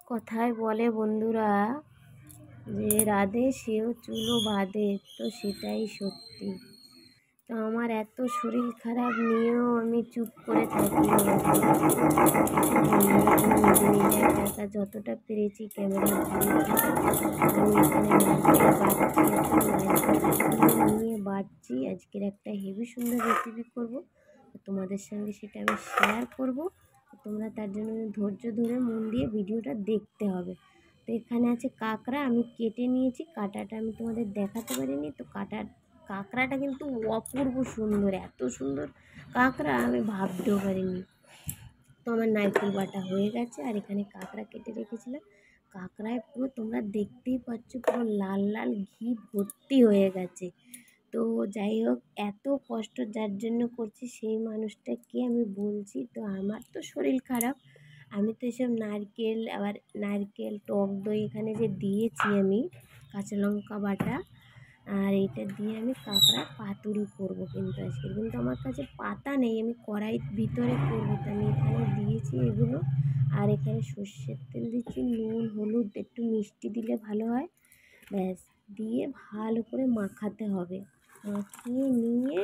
কথায় বলে বন্ধুরা যে রাধে সেও চুলো বাঁধে, তো সেটাই সত্যি। তো আমার এত শরীর খারাপ নিয়েও আমি চুপ করে থাকি না। নিজে নিজে একা একা যতটা পেরেছি ক্যামেরা ধরেছি। আমি এখানে নারকেল নিয়ে বাড়ছি। আজকের একটা হেভি সুন্দর রেসিপি করব, তোমাদের সঙ্গে সেটা আমি শেয়ার করব। তোমরা তার জন্য ধৈর্য ধরে মন দিয়ে ভিডিওটা দেখতে হবে। তো এখানে আছে কাঁকড়া, আমি কেটে নিয়েছি। কাঁটাটা আমি তোমাদের দেখাতে পারিনি, তো কাঁকড়াটা কিন্তু অপূর্ব সুন্দর, এত সুন্দর কাঁকড়া আমি ভাবতেও পারিনি। তো আমার নারকেল বাটা হয়ে গেছে, আর এখানে কাঁকড়া কেটে রেখেছিলাম। কাঁকড়ায় পুরো তোমরা দেখতেই পাচ্ছ পুরো লাল লাল ঘি ভর্তি হয়ে গেছে। তো যাই হোক, এত কষ্ট যার জন্য করছি সেই মানুষটাকে আমি বলছি। তো আমার তো শরীর খারাপ, আমি তো এসব নারকেল টক দই এখানে যে দিয়েছি আমি, কাঁচা লঙ্কা বাটা, আর এইটা দিয়ে আমি কাঁকড়ার পাতুরি করবো। কিন্তু আমার কাছে পাতা নেই, আমি কড়াইয়ের ভিতরে করবো। তো আমি এখানে দিয়েছি এগুলো, আর এখানে সর্ষের তেল দিচ্ছি, নুন হলুদ একটু মিষ্টি দিলে ভালো হয়, ব্যাস দিয়ে ভালো করে মাখাতে হবে। মাখিয়ে নিয়ে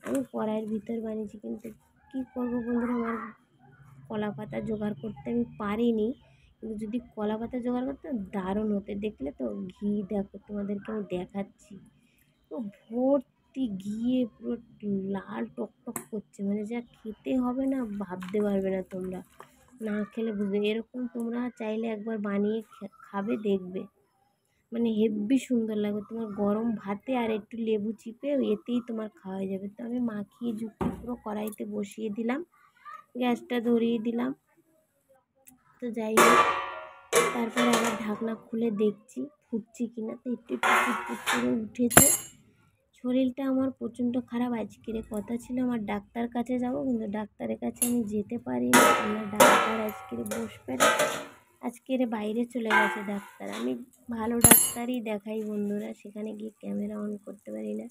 আমি কড়াইয়ের ভিতর বানিয়েছি। কিন্তু কী করবো বন্ধুরা, আমার কলা পাতা জোগাড় করতে আমি পারিনি। কিন্তু যদি কলা পাতা জোগাড় করতাম দারুণ হতো। দেখলে তো ঘি, দেখো তোমাদেরকে আমি দেখাচ্ছি, তো ভর্তি ঘিয়ে পুরো লাল টকটক করছে, মানে যা খেতে হবে না ভাবতে পারবে না তোমরা, না খেলে বুঝবে। এরকম তোমরা চাইলে একবার বানিয়ে খাবে, দেখবে মানে হেব্বি সুন্দর লাগবে। তোমার গরম ভাতে আর একটু লেবু চিপে এতেই তোমার খাওয়া যাবে। তো আমি মাখিয়ে জুখিয়ে পুরো কড়াইতে বসিয়ে দিলাম, গ্যাসটা ধরিয়ে দিলাম। তো যাই হোক, তারপরে আবার ঢাকনা খুলে দেখছি ফুটছে কিনা। তো একটু একটু ফুটফুট করে উঠেছে। শরীরটা আমার প্রচণ্ড খারাপ। আজকের কথা ছিল আমার ডাক্তার কাছে যাব, কিন্তু ডাক্তারের কাছে আমি যেতে পারিনি। আমার ডাক্তার আজকের বসবে না, আজকের বাইরে চলে গেছে ডাক্তার। আমি ভালো ডাক্তারই দেখাই বন্ধুরা, সেখানে গিয়ে ক্যামেরা অন করতে পারি না।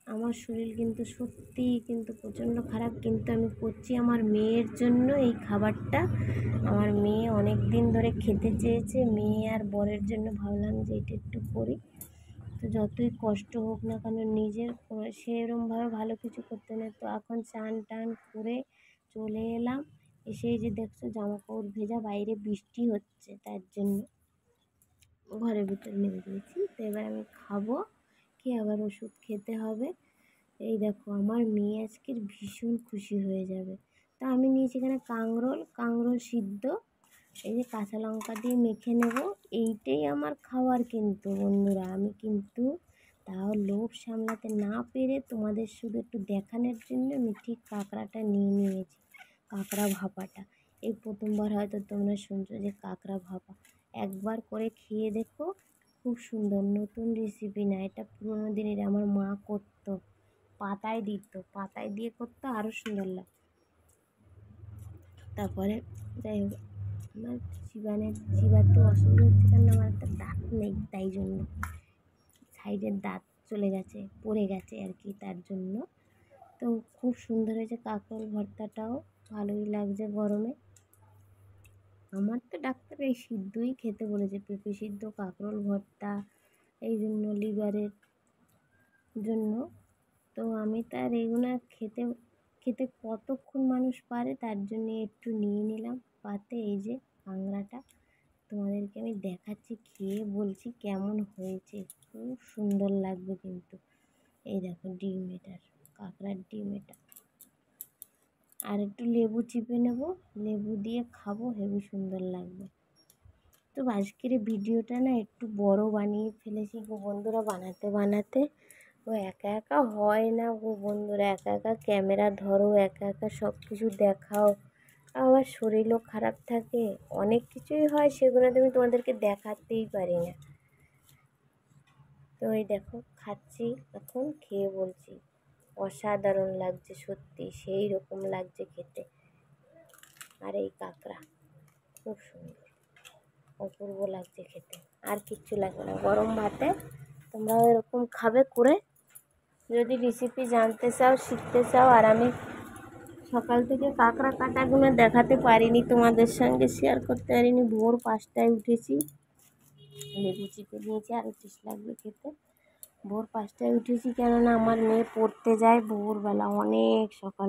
আমার শরীর কিন্তু সত্যিই কিন্তু প্রচণ্ড খারাপ, কিন্তু আমি করছি আমার মেয়ের জন্য এই খাবারটা। আমার মেয়ে অনেক দিন ধরে খেতে চেয়েছে, মেয়ে আর বরের জন্য ভাবলাম যে এটা একটু করি। তো যতই কষ্ট হোক না কেন, নিজের সেরকমভাবে ভালো কিছু করতে নেই। তো এখন চান টান করে চলে এলাম, এসেই যে দেখছো জামা কাপড় ভেজা, বাইরে বৃষ্টি হচ্ছে, তার জন্য ঘরের ভিতর নেমে দিয়েছি। তো এবার আমি খাবো, খেয়ে আবার ওষুধ খেতে হবে। এই দেখো আমার মেয়ে আজকের ভীষণ খুশি হয়ে যাবে। তো আমি নিয়েছি এখানে কাঁকরোল সিদ্ধ, এই যে কাঁচা লঙ্কা দিয়ে মেখে নেব। এইটাই আমার খাবার কিন্তু বন্ধুরা। আমি কিন্তু তাও লোভ সামলাতে না পেরে তোমাদের শুধু একটু দেখানোর জন্য আমি ঠিক কাঁকড়াটা নিয়ে নিয়েছি, কাঁকড়া ভাপাটা। এই প্রথমবার হয়তো তোমরা শুনছো যে কাঁকড়া ভাপা, একবার করে খেয়ে দেখো, খুব সুন্দর। নতুন রেসিপি না, এটা পুরোনো দিনের, আমার মা করতো, পাতায় দিত, পাতায় দিয়ে করতো, আরও সুন্দর লাগে। তারপরে যাই হোক, আমার চিবাতে অসুবিধা হচ্ছে, কারণ আমার একটা দাঁত নেই, তাই জন্য সাইডের দাঁত চলে গেছে, পড়ে গেছে আর কি, তার জন্য। তো খুব সুন্দর হয়েছে কাঁকরোল ভর্তাটাও, ভালোই লাগছে গরমে। আমার তো ডাক্তার এই সিদ্ধই খেতে বলেছে, পেঁপে সিদ্ধ, কাঁকরোল ভর্তা, এই জন্য লিভারের জন্য। তো আমি তার এগুলো খেতে খেতে কতক্ষণ মানুষ পারে, তার জন্য একটু নিয়ে নিলাম পাতে। এই যে কাঁকড়াটা তোমাদেরকে আমি দেখাচ্ছি, খেয়ে বলছি কেমন হয়েছে। খুব সুন্দর লাগবে কিন্তু। এই দেখো ডিম, এটার কাঁকড়ার ডিম এটা, আর একটু লেবু চিপে নেব, লেবু দিয়ে খাবো, হেবি সুন্দর লাগবে। তো আজকের ভিডিওটা না একটু বড় বানিয়ে ফেলেছি গো বন্ধুরা, বানাতে বানাতে ও একা একা হয় না গো বন্ধুরা। একা একা ক্যামেরা ধরো, একা একা সব কিছু দেখাও, আমার শরীরও খারাপ থাকে, অনেক কিছুই হয়, সেগুলো আমি তোমাদেরকে দেখাতেই পারি না। তো এই দেখো খাচ্ছি, এখন খেয়ে বলছি অসাধারণ লাগছে, সত্যি সেই রকম লাগছে খেতে। আর এই কাঁকড়া খুব সুন্দর, অপূর্ব লাগছে খেতে, আর কিচ্ছু লাগবে না। গরম ভাতে তোমরাও এরকম খাবে করে। যদি রেসিপি জানতে চাও, শিখতে চাও, আর আমি সকাল থেকে কাঁকড়া কাটাগুলো দেখাতে পারিনি, তোমাদের সঙ্গে শেয়ার করতে পারিনি। ভোর 5টায় উঠেছি, লেবু চিপে নিয়েছি, আরও টেস্ট লাগবে খেতে। ভোর 5টায় উঠেছি কেননা আমার মেয়ে পড়তে যায় ভোরবেলা, অনেক সকাল।